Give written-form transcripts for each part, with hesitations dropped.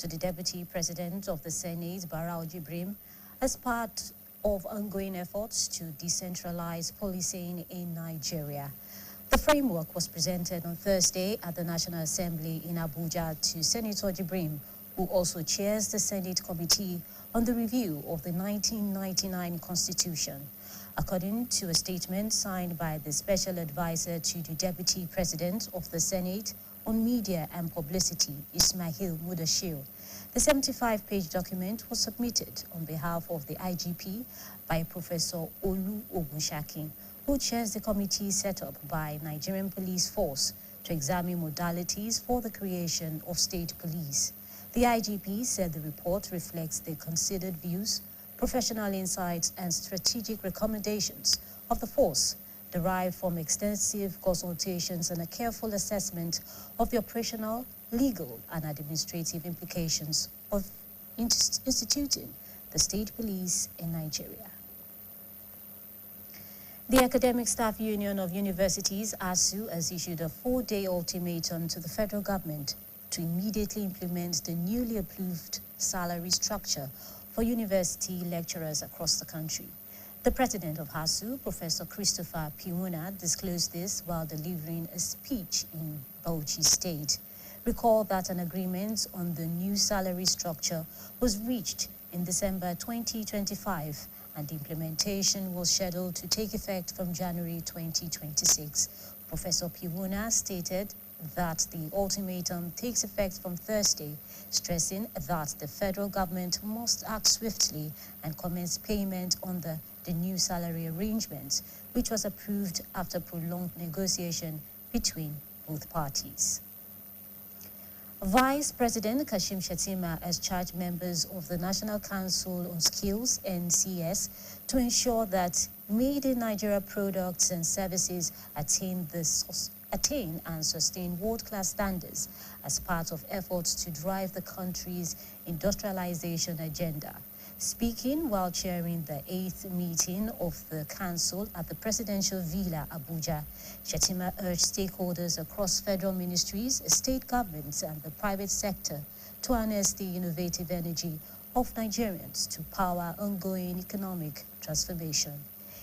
to the Deputy President of the Senate, Barau Jibrim, as part of ongoing efforts to decentralize policing in Nigeria. The framework was presented on Thursday at the National Assembly in Abuja to Senator Jibrim, who also chairs the Senate Committee on the Review of the 1999 Constitution. According to a statement signed by the Special Advisor to the Deputy President of the Senate on Media and Publicity, Ismail Mudashir, the 75-page document was submitted on behalf of the IGP by Professor Olu Ogunshakin, who chairs the committee set up by Nigerian Police Force to examine modalities for the creation of state police. The IGP said the report reflects the considered views, professional insights, and strategic recommendations of the force, derived from extensive consultations and a careful assessment of the operational, legal, and administrative implications of instituting the state police in Nigeria. The Academic Staff Union of Universities, ASU, has issued a 4-day ultimatum to the federal government to immediately implement the newly approved salary structure for university lecturers across the country. The president of ASU, Professor Christopher Piwuna, disclosed this while delivering a speech in Bauchi State. Recall that an agreement on the new salary structure was reached in December 2025, and implementation was scheduled to take effect from January 2026. Professor Piwuna stated that the ultimatum takes effect from Thursday, stressing that the federal government must act swiftly and commence payment on the new salary arrangement, which was approved after prolonged negotiation between both parties. Vice President Kashim Shettima has charged members of the National Council on Skills, NCS, to ensure that made in Nigeria products and services attain and sustain world-class standards as part of efforts to drive the country's industrialization agenda. Speaking while chairing the 8th meeting of the Council at the Presidential Villa, Abuja, Shettima urged stakeholders across federal ministries, state governments, and the private sector to harness the innovative energy of Nigerians to power ongoing economic transformation.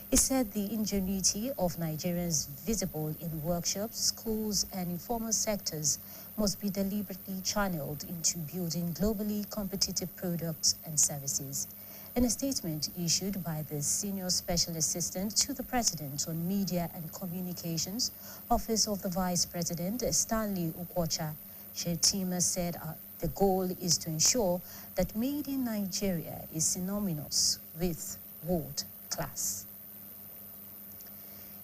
He said the ingenuity of Nigerians visible in workshops, schools, and informal sectors must be deliberately channeled into building globally competitive products and services. In a statement issued by the Senior Special Assistant to the President on Media and Communications, Office of the Vice President, Stanley Ukwocha, Shettima said the goal is to ensure that made in Nigeria is synonymous with world class.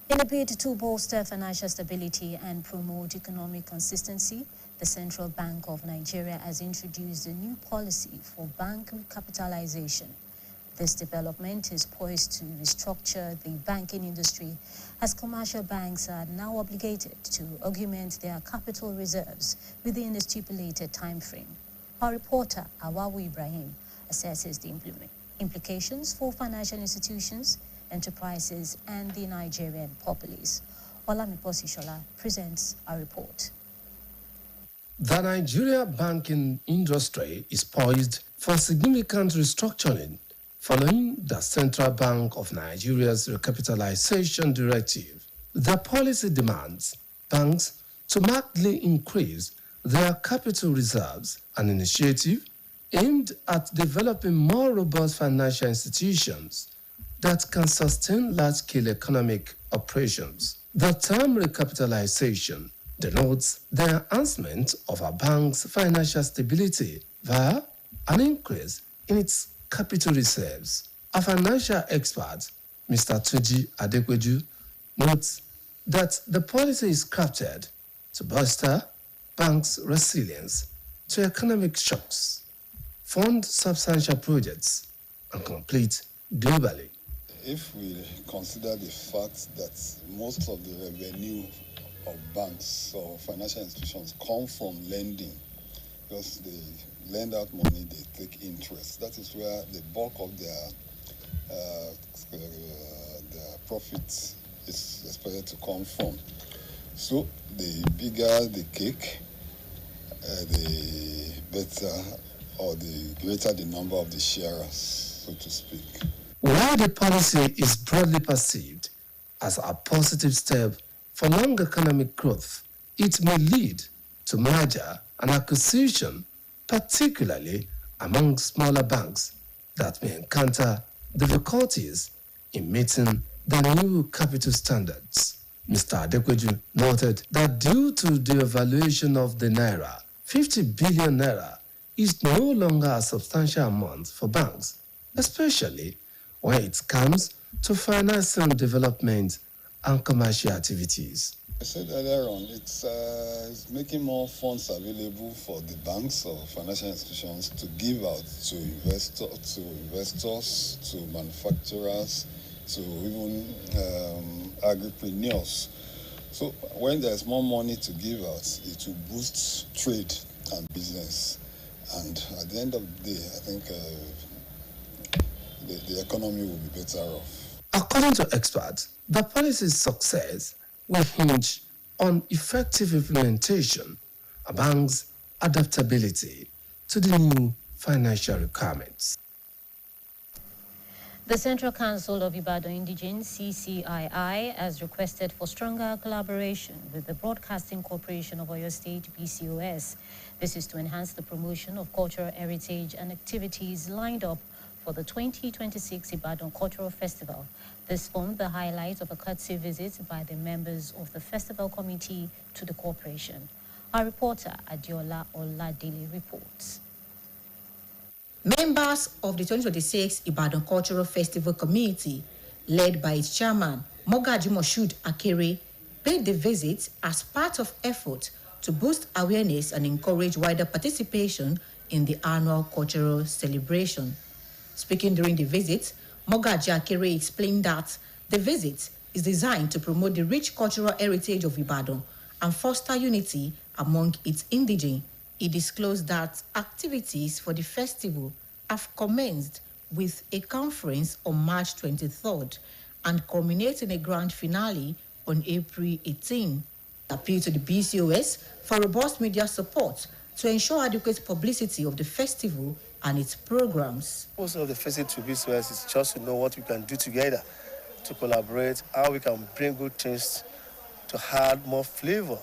In a bid to bolster financial stability and promote economic consistency, the Central Bank of Nigeria has introduced a new policy for bank recapitalization. This development is poised to restructure the banking industry, as commercial banks are now obligated to augment their capital reserves within a stipulated time frame. Our reporter, Awawu Ibrahim, assesses the implications for financial institutions, enterprises, and the Nigerian populace. Olamiposi Shola presents our report. The Nigeria banking industry is poised for significant restructuring following the Central Bank of Nigeria's recapitalization directive. The policy demands banks to markedly increase their capital reserves, an initiative aimed at developing more robust financial institutions that can sustain large-scale economic operations. The term recapitalization denotes the enhancement of a bank's financial stability via an increase in its capital reserves. A financial expert, Mr. Tuji Adekweju, notes that the policy is crafted to bolster banks' resilience to economic shocks, fund substantial projects, and compete globally. If we consider the fact that most of the revenue of banks or financial institutions come from lending, because they lend out money, they take interest. That is where the bulk of their profits is expected to come from. So the bigger the cake, the better or the greater the number of the sharers, so to speak. While the policy is broadly perceived as a positive step for long economic growth, it may lead to merger and acquisition, particularly among smaller banks that may encounter difficulties in meeting the new capital standards. Mr. Adekweju noted that due to the evaluation of the naira, 50 billion naira is no longer a substantial amount for banks, especially when it comes to financing development and commercial activities. I said earlier on, it's making more funds available for the banks or financial institutions to give out to investors, to manufacturers, to even agripreneurs. So when there's more money to give out, it will boost trade and business. And at the end of the day, I think the economy will be better off. According to experts, the policy's success will hinge on effective implementation of banks' adaptability to the new financial requirements. The Central Council of Ibadan Indigenes, CCII, has requested for stronger collaboration with the Broadcasting Corporation of Oyo State, BCOS. This is to enhance the promotion of cultural heritage and activities lined up for the 2026 Ibadan Cultural Festival. This formed the highlight of a courtesy visit by the members of the festival committee to the corporation. Our reporter, Adiola Oladele, reports. Members of the 2026 Ibadan Cultural Festival Committee, led by its chairman, Mogaji Moshood Akere, paid the visit as part of effort to boost awareness and encourage wider participation in the annual cultural celebration. Speaking during the visit, Mogaji Akere explained that the visit is designed to promote the rich cultural heritage of Ibadan and foster unity among its indigene. He disclosed that activities for the festival have commenced with a conference on March 23rd and culminates in a grand finale on April 18. Appeal to the BCOS for robust media support to ensure adequate publicity of the festival and its programs. Most of the visit to BCOS is just to know what we can do together to collaborate, how we can bring good things to add more flavor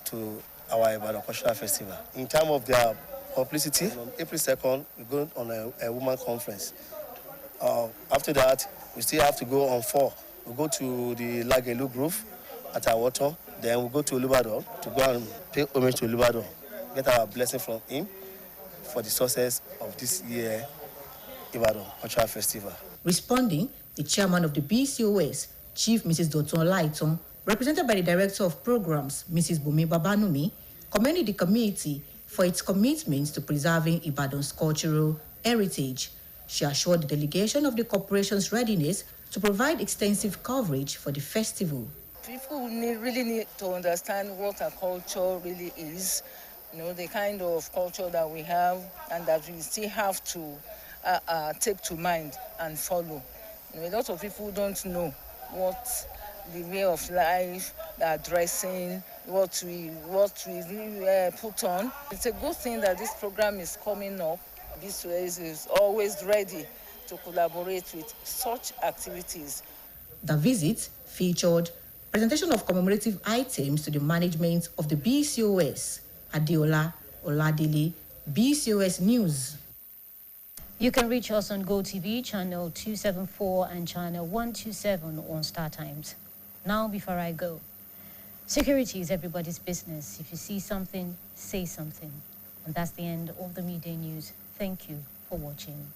to our Ibadan Cultural Festival. In terms of their publicity, on April 2nd, we go on a woman conference. After that, we still have to go on 4. We go to the Lagelu Grove at Awoton. Then we go to Olubadan to go and pay homage to Olubadan, get our blessing from him for the success of this year Ibadan Cultural Festival. Responding, the chairman of the BCOS, Chief Mrs. Dotun Laiton, represented by the Director of Programs, Mrs. Bumi Babanumi, commended the committee for its commitment to preserving Ibadan's cultural heritage. She assured the delegation of the corporation's readiness to provide extensive coverage for the festival. People really need to understand what a culture really is, the kind of culture that we have and that we still have to take to mind and follow. A lot of people don't know what the way of life, the dressing, what we put on. It's a good thing that this program is coming up. BCOS is always ready to collaborate with such activities. The visit featured presentation of commemorative items to the management of the BCOS. Adiola Oladele, BCOS News. You can reach us on GoTV, channel 274 and channel 127 on Star Times. Now, before I go, security is everybody's business. If you see something, say something. And that's the end of the Midday News. Thank you for watching.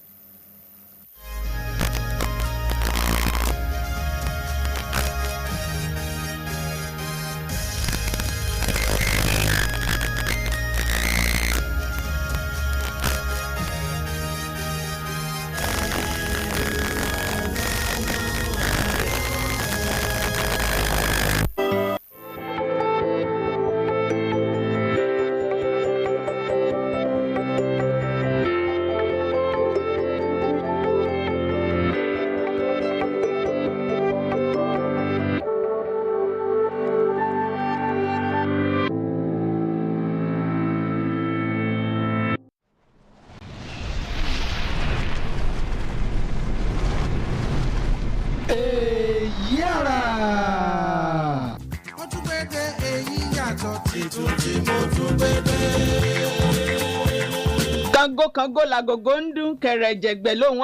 èyí àrà. Mo tún gbé dé èyí yàtọ̀ títún tí mo tún gbé dé. Kango lagogo ń dún kẹrẹjẹgbẹ lóhùn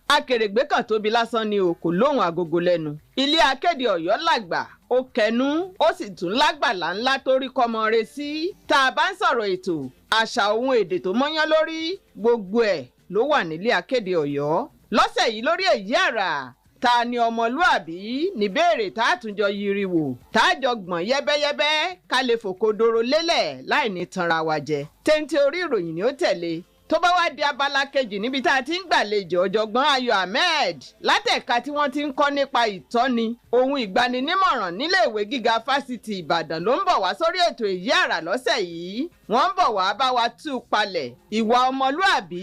akèrègbè kan tóbi lásán ni o kò lóhùn agogo lẹ́nu. Ilé akéde Ọ̀yọ́ làgbà ó kẹnu ó sì tún lágbàlá ńlá tó rí kọmọ re sí. Tá a bá ń sọ̀rọ̀ ètò àṣà ohun èdè tó mọ́yán lórí gbogbo ẹ̀ ló wà nílé akéde Ọ̀yọ́. Lọ́sẹ̀ yìí lórí èyí àrà ta ni ọmọlúàbí níbèrè tá a tún jọ yiri wò tá a jọ gbọ̀n yẹ́bẹ́yẹ́bẹ́ ká lè fòkodoro lélẹ̀ láì ní tanra wa jẹ. Téńté orí ìròyìn ni ó tẹ̀lé tó bá wá di abala kejì níbi tá a ti ń gbàlejò ọ̀jọ̀gbọ́n Ayọ̀ Ahmed látẹ̀ka tí wọ́n ti ń kọ́ nípa ìtọ́ni ohun ìgbaninímọ̀ràn níléèwé gíga fásitì Ìbàdàn ló ń bọ̀ wá sórí ètò èyí àrà lọ́sẹ̀ yìí. Wọ́n ń bọ̀ wá bá wa tú palẹ̀ ìwà ọmọlúàbí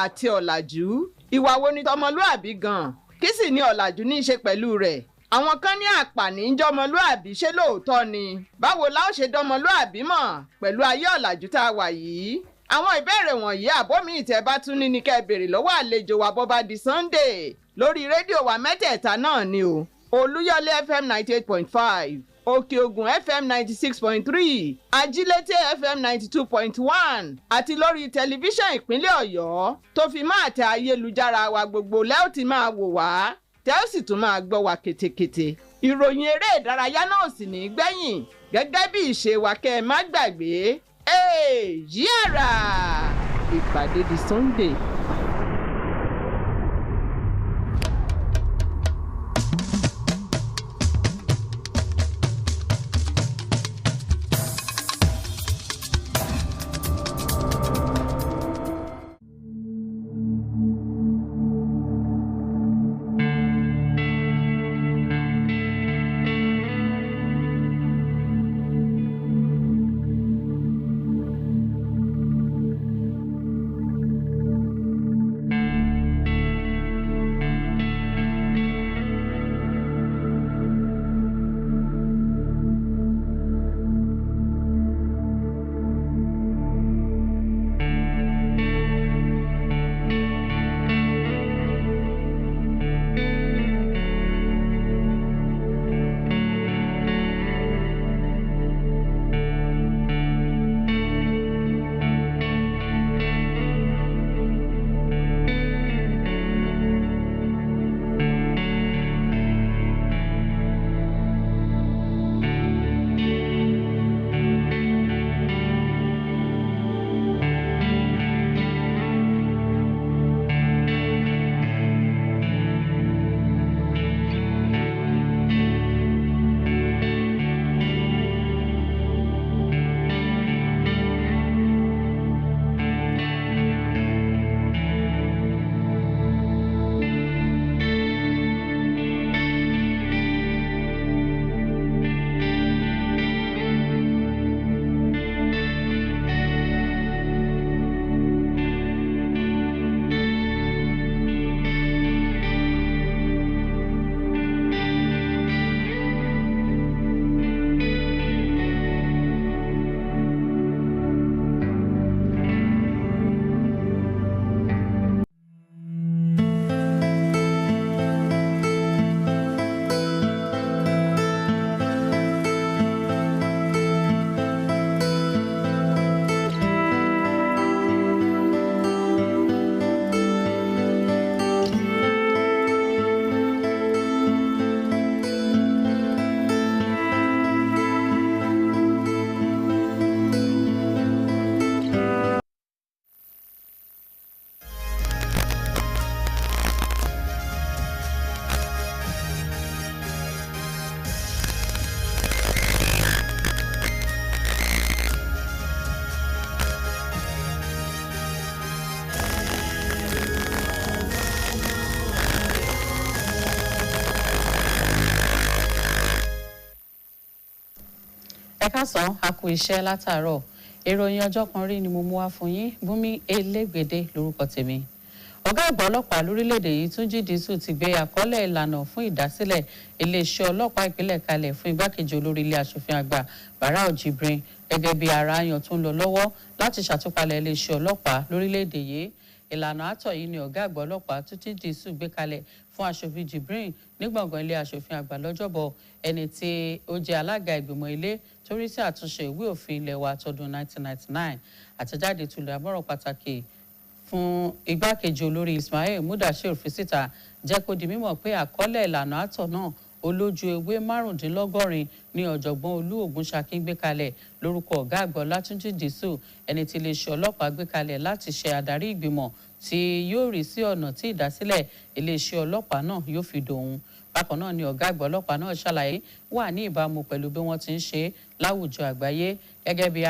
àti ọ̀làjú. Ìwà wo ni tọmọlúàbí gan-an? Kí sì ni ọ̀làjú ní í ṣe pẹ̀lú rẹ̀? Àwọn kan ní àpàní ń jọmọlúàbí ṣé lóòótọ́ ni? Báwo la ó ṣe dọmọlúàbí mọ̀ pẹ̀lú ayé ọ̀làjú tá a wà yìí? Àwọn ìbéèrè wọ̀nyí àbómi ìtẹ́ bá tún ní kẹ́ béèrè lọ́wọ́ àlejò wa bó bá di Sunday lórí rédíò wa mẹ́tẹ̀ẹ̀ta náà ni o. Olúyọ̀lé FM 98.5, Òkè Ògùn FM 96.3, Ajílété FM 92.1 àti lórí tẹlifíṣàn ìpínlẹ̀ Ọ̀yọ́ tó fi máa tẹ ayélujára wa gbogbo lẹ́ ó ti máa wò wá tẹ́ ó sì tún máa gbọ́ wa ketekete. Ìròyìn eré ìdárayá náà sì ní gbẹ̀yìn gẹ́gẹ́ bí ìṣe wa kẹ́ ẹ má gbàgbé. Èyí àrà ìpàdé di Sunday. Káàsán a kú iṣẹ́ látàárọ̀. Ìròyìn ọjọ́ kan rí ni mo mú wá fún yín. Bùnmi Elégbèdé lórúkọ tèmi. Ọ̀gá àgbà ọlọ́pàá lórílẹ̀‐èdè yìí Túnjí Dísù ti gbé àkọọ́lẹ̀ ìlànà fún ìdásílẹ̀ iléeṣẹ́ ọlọ́pàá ìpínlẹ̀ kalẹ̀ fún igbákejì olórí ilé aṣòfin àgbà Barau Jibrin gẹ́gẹ́ bí ara yan tó ń lọ lọ́wọ́ láti ṣàtúpalẹ̀ iléeṣẹ́ ọlọ́pàá lórílẹ̀‐èdè yìí. ìlànà àtọ̀ yìí ni ọ̀gá àgbà ọlọ́pàá Túnjí Dìísù gbé kalẹ̀ fún aṣòfin Jibrin ní gbọ̀ngàn ilé aṣòfin àgbà lọ́jọ́bọ̀, ẹni tí ó jẹ́ alága ìgbìmọ̀ ilé torí sí àtúnṣe ìwé òfin ilé wa tọdún 1999. Àtẹ̀jáde tolùdámọ̀ràn pàtàkì fún igbákejì olórí Ismail Mudashir fi síta jẹ́ kó di mímọ̀ pé àkọọ́lẹ̀ ìlànà àtọ̀ náà olójú ewé 75 ní ọ̀jọ̀gbọ́n Olú Ògúnṣakín gbé kalẹ̀ lórúkọ ọ̀gá àgbà Ọlátúnjí Dìísù, ẹni tí iléeṣẹ́ ọlọ́pàá gbé kalẹ̀ láti ṣe adarí ìgbìmọ̀ tí yóò rí sí ọ̀nà tí ìdásílẹ̀ iléeṣẹ́ ọlọ́pàá náà yóò fi dòun. Bákan náà ni ọ̀gá àgbà ọlọ́pàá náà ṣàlàyé wà ní ìbámu pẹ̀lú bí wọ́n ti ń ṣe láwùjọ àgbáyé gẹ́gẹ́ bí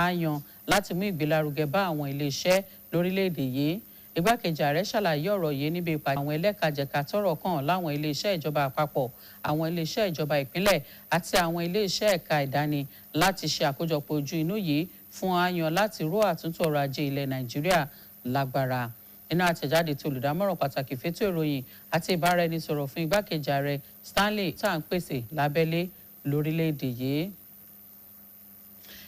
àyàn láti mú ìgbélárugẹ bá àwọn iléeṣẹ́ lórílẹ̀‐èdè yìí. Igbákejì ààrẹ ṣàlàyé ọ̀rọ̀ yìí níbi ìpàdé àwọn ẹlẹ́kajẹ̀ka tọ́rọ̀ kàn láwọn iléeṣẹ́ ìjọba àpapọ̀, àwọn iléeṣẹ́ ìjọba ìpínlẹ̀ àti àwọn iléeṣẹ́ ẹ̀ka ìdáni láti ṣe àkójọpọ̀ ojú inú yìí fún àyàn láti ró àtúntò ọrọ̀ ajé ilẹ̀ Nàìjíríà lágbára. Nínú àtẹ̀jáde tí olùdámọ̀ràn pàtàkì fétò ìròyìn àti ìbáraẹnisọ̀rọ̀ fún igbákejì ààrẹ Stanley tá à ń pèsè lábẹ́lé lórílẹ̀‐èdè yìí.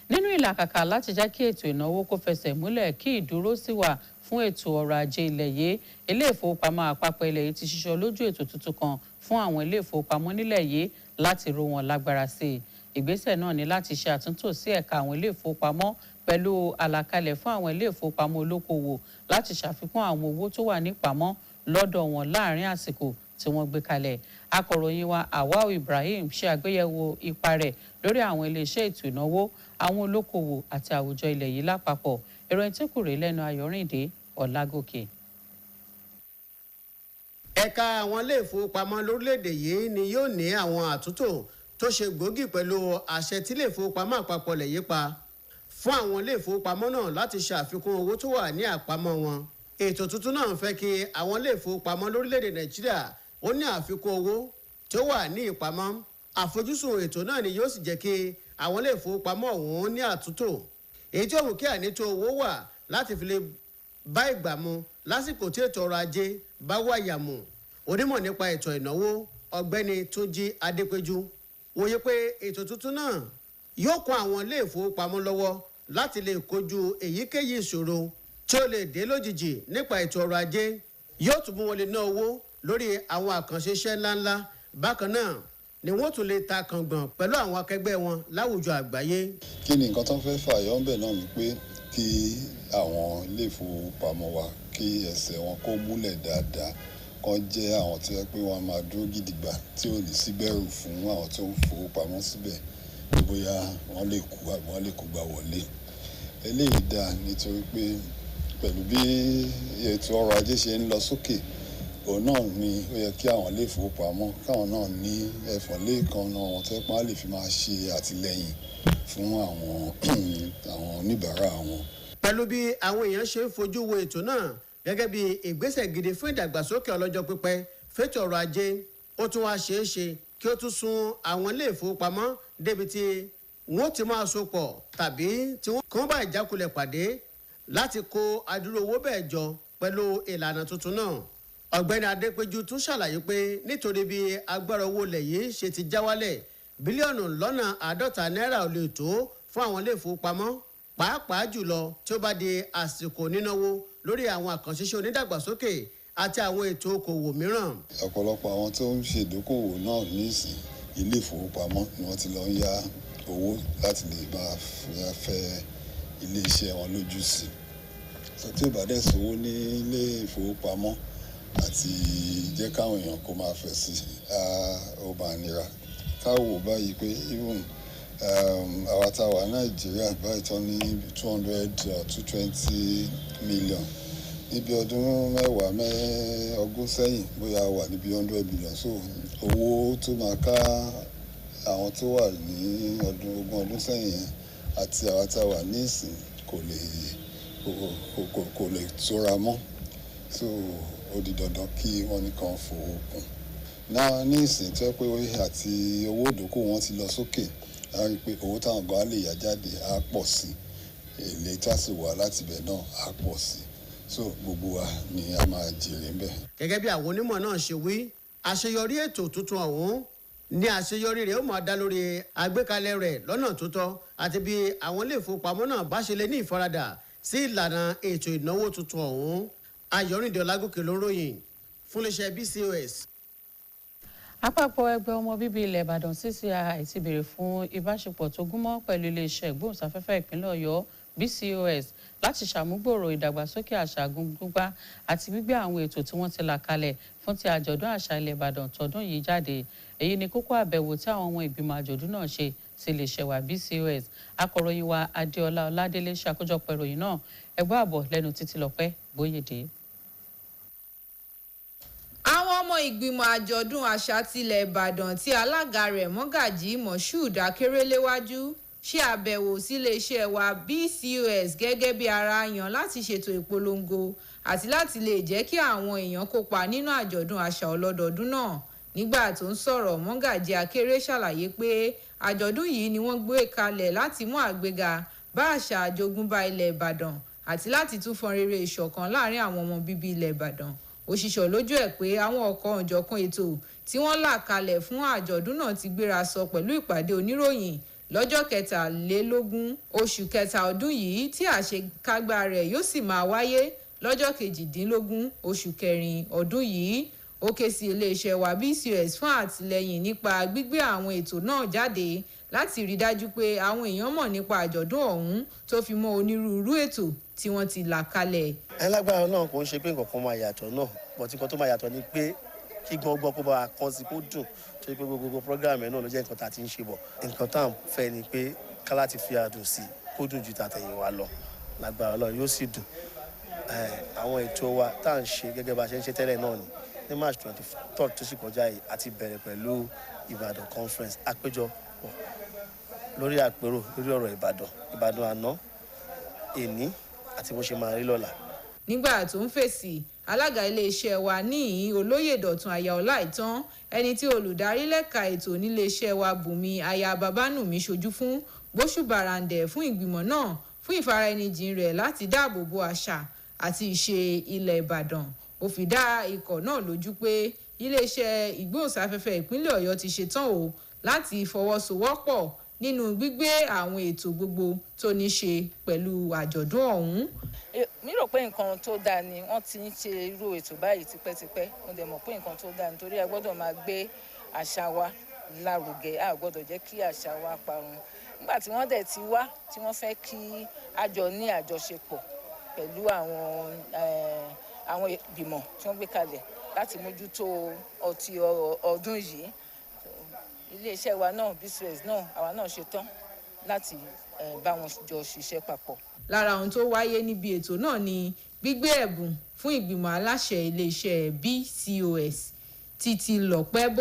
Nínú ìlàkàkà láti jẹ́ kí ètò ìnáwó kó fẹsẹ̀ múlẹ̀ kí ìdúró sì wà fún ètò ọrọ̀ ajé ilẹ̀ yìí, ilé ìfowópamọ́ àpapọ̀ ilẹ̀ yìí ti ṣiṣọ́ lójú ètò tuntun kan fún àwọn ilé ìfowópamọ́ nílẹ̀ yìí láti ró wọn lágbára sí i. Ìgbésẹ̀ náà ni láti ṣe àtúntò sí ẹ̀ka àwọn ilé ìfowópamọ́ pẹ̀lú àlàkalẹ̀ fún àwọn ilé ìfowópamọ́ olókoòwò láti ṣàfikún àwọn owó tó wà nípamọ́ lọ́dọ̀ wọn láàárín àsìkò tí wọ́n gbé kalẹ̀. Akọ̀ròyìn wa Awao Ibrahim ṣe àgbéyẹ̀wò ipa rẹ̀ lórí àwọn iléeṣẹ́ ètò ìnáwó, àwọn olókoòwò àti àwùjọ ilẹ̀ yìí lápapọ̀. Ìròyìn tí kù rèé lẹ́nu Ayọ̀rìndé Ọlágòkè. Ẹ̀ka àwọn ilé ìfowópamọ́ lórílẹ̀‐èdè yìí ni yóò ní àwọn àtúntò tó ṣe gbòógì pẹ̀lú àṣẹ tí ilé ìfowópamọ́ àpapọ̀ lẹ̀ yí pa fún àwọn ilé ìfowópamọ́ náà láti ṣe àfikún owó tó wà ní àpamọ́ wọn. Ètò tuntun náà ń fẹ́ kí àwọn ilé ìfowópamọ́ lórílẹ̀‐èdè Nàìjíríà ó ní àfikún owó tó wà ní ìpamọ́. Àfojúsùn ètò náà ni yóò sì jẹ́ kí àwọn ilé ìfowópamọ́ ọ̀hún ní àtúntò èyí tí ó mú kí ànító owó wà láti fi lè bá ìgbà mu lásìkò tí ètò ọrọ̀ ajé bá wáyà mù. Onímọ̀ nípa ètò ìnáwó Ọ̀gbẹ́ni Túnjí Adépéjú wòye pé ètò tuntun náà yóò kó àwọn ilé ìfowópamọ́ lọ́wọ́ láti lè kojú èyíkéyìí ìṣòro tí ó lè dé lójijì nípa ètò ọrọ̀ ajé, yóò tún mú wọn lè ná owó lórí àwọn àkànṣe iṣẹ́ ńláńlá. Bákan náà ni wọ́n tún lè ta kàngbọ̀n pẹ̀lú àwọn akẹgbẹ́ wọn láwùjọ àgbáyé. Kí ni nǹkan tó ń fẹ́ fààyàn ń bẹ̀ náà ni pé kí àwọn ilé ìfowópamọ́ wa kí ẹsẹ̀ wọn kó múlẹ̀ dáadáa, kan jẹ́ àwọn tí wọ́n pé wọ́n máa dúró gidigba tí ò ní sí bẹ̀rù fún àwọn tó ń fowópamọ́ síbẹ̀ pé bóyá wọ́n lè kú àbí wọ́n lè kó gbà wọlé. Eléyìí dáa nítorí pé pẹ̀lú bí ètò ọrọ̀ ajé ṣe ń lọ sókè, òun náà ni ó yẹ kí àwọn ilé ìfowópamọ́ káwọn náà ní ẹ̀fọn lẹ́ẹ̀kan náà wọn tó pọ́n á lè fi máa ṣe àtìlẹ́yìn fún àwọn oníbàárà wọn. Pẹ̀lú bí àwọn èèyàn ṣe ń fojú wo ètò náà gẹ́gẹ́ bí ìgbésẹ̀ gidi fún ìdàgbàsókè ọlọ́jọ́ pípẹ́ fétò ọrọ̀ ajé, ó tún wá ṣeé ṣe kí ó tún sún àwọn ilé ìfowópamọ́ débi tí wọ́n ti máa so pọ̀ tàbí tí wọ́n kàn bá ìjákulẹ̀ pàdé láti kó adúrú owó bẹ́ẹ̀ jọ pẹ̀lú ìlànà tuntun náà. Ọ̀gbẹ́ni Adépéjú tún ṣàlàyé pé nítorí bí agbára owó ilẹ̀ yìí ṣe ti já wálẹ̀, bílíọ̀nù lọ́nà 50 náírà ò lè tó fún àwọn ilé ìfowópamọ́, pàápàá jùlọ tí ó bá di àsìkò nínáwó lórí àwọn àkànṣe onídàgbàsókè àti àwọn ètò okòwò mìíràn. Ọ̀pọ̀lọpọ̀ àwọn tó ń ṣe ìdókòwò náà nísìn ilé ìfowópamọ́ ni wọ́n ti lọ ń yá owó láti lè máa fẹ́ ilé iṣẹ́ wọn lójú sí. Tí ó bá dẹ̀ sówó ní ilé ìfowópamọ́ àti jẹ́ káwọn èèyàn kó máa fẹ́ sí ó máa nira. Káwò báyìí pé even àwa tá a wà Nàìjíríà báyìí tán ní 220 million níbi ọdún mẹ́wàá ọdún sẹ́yìn bóyá wà níbi 100 billion. So owó tó máa ká àwọn tó wà ní ogún ọdún sẹ́yìn yẹn àti àwa tá a wà ní ìsìn kò lè tóra mọ́. So ó di dandan kí wọ́n nìkan fowó kún. Náà ní ìsìn tó yẹ pé àti owó ìdókòwò wọn ti lọ sókè, a rí i pé owó táwọn gan lè yá jáde á pọ̀ sí, èlé tá a sì wà láti ibẹ̀ náà á pọ̀ sí. So gbogbo wa ni a máa jèrè ńbẹ̀. Gẹ́gẹ́ bí àwọn onímọ̀ náà ṣe wí, àṣeyọrí ètò tuntun ọ̀hún ní àṣeyọrí rẹ̀ ó máa dá lórí àgbékalẹ̀ rẹ̀ lọ́nà tó tọ́ àti bí àwọn ilé ìfowópamọ́ náà bá ṣe lè ní ìfaradà sí ìlànà ètò ìnáwó tuntun ọ̀hún. Ayọ̀rìndé Ọlágòkè ló ń ròyìn fún iléeṣẹ́ BCOS. Àpapọ̀ ẹgbẹ́ ọmọ bíbí ilẹ̀ Ìbàdàn CCI ti béèrè fún ìbáṣepọ̀ tó gúnmọ́ pẹ̀lú iléeṣẹ́ ìgbóhùnsáfẹ́fẹ́ ìpínlẹ̀ Ọ̀yọ́ BCOS láti ṣàmúgbòòrò ìdàgbàsókè àṣà gbígbá àti gbígbé àwọn ètò tí wọ́n ti là kalẹ̀ fún ti àjọ̀dún àṣà ilẹ̀ Ìbàdàn tọdún yìí jáde. Èyí ni kókó àbẹ̀wò tí àwọn ọmọ ìgbìmọ̀ àjọ̀dún náà ṣe sí iléeṣẹ́ wa BCOS. Akọ̀ròyìn wa Adéọlá Ọládélé ṣàkójọpọ̀ ìròyìn náà. Ẹgbẹ́ àbọ̀ lẹ́nu Títílọpẹ́ Bóyèdé. Àwọn ọmọ ìgbìmọ̀ àjọ̀dún àṣà tilẹ̀ Ìbàdàn tí alága rẹ̀ Mọ́gàjí Moshood Akérèléwájú ṣe àbẹ̀wò sí iléeṣẹ́ wa BCOS gẹ́gẹ́ bí ara yan láti ṣètò ìpolongo àti láti lè jẹ́ kí àwọn èèyàn kópa nínú àjọ̀dún àṣà ọlọ́dọọdún náà. Nígbà tó ń sọ̀rọ̀, Mọ́gàjí Akérè ṣàlàyé pé àjọ̀dún yìí ni wọ́n gbé kalẹ̀ láti mú àgbéga bá àṣà àjogúnbá ilẹ̀ Ìbàdàn àti láti tún fọn rere ìṣọ̀kan láàrin àwọn ọmọ bíbí ilẹ̀ Ìbàdàn. Ó ṣiṣọ́ lójú ẹ̀ pé àwọn ọ̀kan-ò-jọ̀kan ètò tí wọ́n là kalẹ̀ fún àjọ̀dún náà ti gbéra sọ pẹ̀lú ìpàdé oníròyìn lọ́jọ́ 23 oṣù kẹta ọdún yìí tí àṣekágbá rẹ̀ yóò sì máa wáyé lọ́jọ́ 18 oṣù kẹrin ọdún yìí. Ó ké sí iléeṣẹ́ wa BCOS fún àtìlẹ́yìn nípa gbígbé àwọn ètò náà jáde láti rí dájú pé àwọn èèyàn mọ̀ nípa àjọ̀dún ọ̀hún tó fi mọ́ onírúurú ètò tí wọ́n ti là kalẹ̀. Lágbára náà kò ń ṣe pé nǹkan kan máa yàtọ̀ náà, bọ̀tí nǹkan tó máa yàtọ̀ ni pé kí gbọ́ngbọ́n kó bá wa kàn sí kó dùn tó yẹ pé gbogbo program ẹ̀ náà ló jẹ́ nǹkan tá a ti ń ṣe bọ̀. Nǹkan tá à ń fẹ́ ni pé ká láti fi àdùn sí kó dùn ju tàtẹ̀yìnwá lọ. Lágbára náà yóò sì dùn. Àwọn ètò wa tá à ń ṣe gẹ́gẹ́ bá a ṣe ń ṣe tẹ́lẹ̀ náà ni ní March 23rd tó sì kọjá yìí àti bẹ̀rẹ̀ pẹ̀lú Ìbàdàn conference àpéjọpọ̀ lórí àpérò lórí ọ̀rọ̀ Ìbàdàn àná èní àti bó ṣe máa rí lọ́la. Nígbà tó ń fèsì, alága iléeṣẹ́ wa níhìn Olóyè Dọ̀tun Aya Ọláìtàn, ẹni tí olùdarí lẹ́ka ètò níléeṣẹ́ wa Bùnmi Aya Babánùmí ṣojú fún, gbóṣùbàràǹdẹ̀ fún ìgbìmọ̀ náà fún ìfaraẹnijìn rẹ̀ láti dáàbò bo àṣà àti ìṣe ilẹ̀ Ìbàdàn. Ó fi dá ikọ̀ náà lójú pé iléeṣẹ́ ìgbóhùnsáfẹ́fẹ́ ìpínlẹ̀ Ọ̀yọ́ ti ṣetán o láti fọwọ́sowọ́pọ̀ nínú gbígbé àwọn ètò gbogbo tó ní ṣe pẹ̀lú àjọ̀dún ọ̀hún. Mi rò pé nǹkan tó dáa ni wọ́n ti ń ṣe irú ètò báyìí tipẹ́tipẹ́. Mo dẹ̀ mọ̀ pé nǹkan tó dáa nítorí a gbọ́dọ̀ máa gbé àṣà wa lárugẹ, a gbọ́dọ̀ jẹ́ kí àṣà wa parun. Nígbà tí wọ́n dẹ̀ ti wá tí wọ́n fẹ́ kí a jọ ní àjọṣepọ̀ pẹ̀lú àwọn ìgbìmọ̀ tí wọ́n gbé kalẹ̀ láti mójútó ọtí ọdún yìí. Iléeṣẹ́ wa náà BCOS náà àwa náà ṣetán láti bá wọn jọ ṣiṣẹ́ papọ̀. Lára ohun tó wáyé níbi ètò náà ni gbígbé ẹ̀bùn fún ìgbìmọ̀ aláṣẹ iléeṣẹ́ BCOS Títílọpẹ́